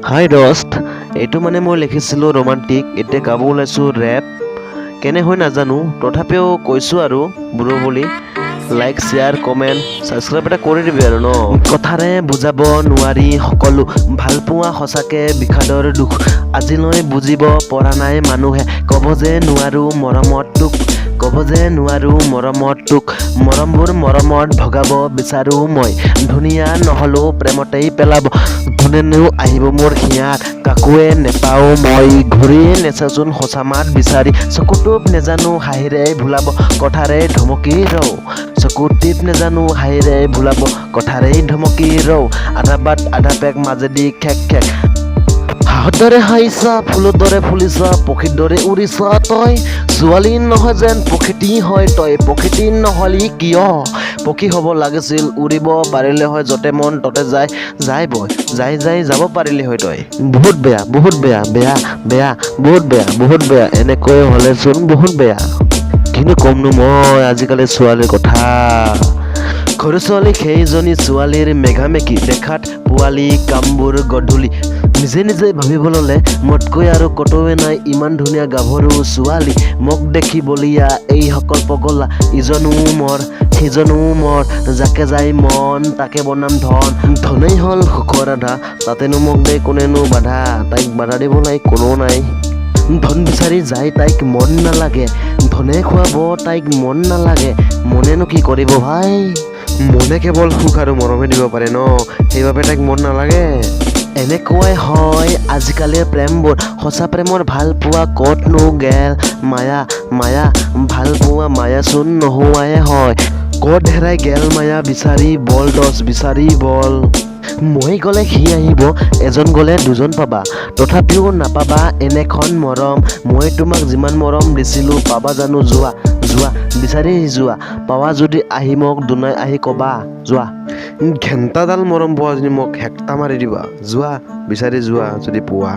হাই দোস্ত, এইটো মানে মই লিখিছিলোঁ ৰোমান্টিক, এতিয়া গাব ওলাইছোঁ ৰেপ। কেনে হয় নাজানো, তথাপিও কৈছোঁ আৰু ব্ৰ' বুলি। লাইক, শ্বেয়াৰ, কমেণ্ট, ছাবস্ক্ৰাইব এটা কৰি দিবি আৰু ন। কথাৰে বুজাব নোৱাৰি সকলো, ভাল পোৱা সঁচাকে বিষাদৰ দুখ। আজিলৈ বুজিব পৰা নাই মানুহে, ক'ব যে নোৱাৰোঁ মৰমত তোক। ক'ব যে নোৱাৰোঁ মৰমত তোক। মৰমবোৰ মৰমত ভগাব বিচাৰোঁ মই। ধুনীয়া নহ'লেও প্ৰেমতেই পেলাব। কোনেনো আহিব মোৰ হিয়াত, কাকোৱে নেপাওঁ মই। ঘূৰি নেচাচোন সঁচা মাত বিচাৰি, চকুটোপ নেজানো হাঁহিৰে ভুলাব, কথাৰে ধমকি ৰওঁ। চকুটিপ নেজানো হাঁহিৰে ভুলাব, কথাৰে ধমকি ৰওঁ। আধা বাট আধা পেক মাজেদি খেক খেক। হাঁহৰ দৰে হাঁহিছা, ফুলৰ দৰে ফুলিছা, পক্ষীৰ দৰে উৰিছা তই। ছোৱালী নহয় যেন প্ৰকৃতি হয় তই, প্ৰকৃতি নহ'লি কিয়? পক্ষী হ'ব লাগিছিল, উৰিব পাৰিলে হয় য'তে মন ততে যাই বৈ, যাই যাব পাৰিলি হয় তই। বহুত বেয়া, বহুত বেয়া, বেয়া বেয়া, বহুত বেয়া, বহুত বেয়া, এনেকৈ হ'লেচোন বহুত বেয়া। কিন্তু কমনো মই আজিকালি ছোৱালীৰ কথা। সৰু ছোৱালী সেইজনী ছোৱালীৰ মেঘামেঘি, দেখাত পোৱালি কামবোৰ গধূলি। নিজে নিজে ভাবিব ল'লে, মোতকৈ আৰু ক'তোৱে নাই ইমান ধুনীয়া গাভৰু ছোৱালী। মোক দেখি বলিয়া এইসকল পগলা, ইজনো মৰ সিজনো মৰ, যাকে যাই মন তাকে বনাম ধন। ধনেই হ'ল সুখৰ আধা, তাতেনো মোক দে কোনেনো বাধা, তাইক বাধা দিবলৈ কোনো নাই। ধন বিচাৰি যায় তাইক মন নালাগে, ধনে খুৱাব তাইক মন নালাগে, মনেনো কি কৰিব ভাই? মনে কেৱল সুখ আৰু মৰমে দিব পাৰে ন, সেইবাবে তাইক মন নালাগে। এনেকুৱাই হয় আজিকালিৰ প্ৰেমবোৰ, সঁচা প্ৰেমৰ ভাল পোৱা ক'তনো গেল? মায়া মায়া, ভাল পোৱা মায়াচোন নোহোৱাই হয়। ক'ত হেৰাই গেল মায়া, বিচাৰি বল দছ বিচাৰি বল। মই গ'লে সি আহিব, এজন গ'লে দুজন পাবা, তথাপিও নাপাবা এনেখন মৰম। মই তোমাক যিমান মৰম দিছিলোঁ, পাবা জানো? যোৱা যোৱা বিচাৰি যোৱা, পাৱা যদি আহি মোক দুনাই আহি ক'বা যোৱা। ঘেণ্টাডাল মৰম পোৱা যদি মোক হেক্টা মাৰি দিবা, যোৱা বিচাৰি যোৱা যদি পোৱা।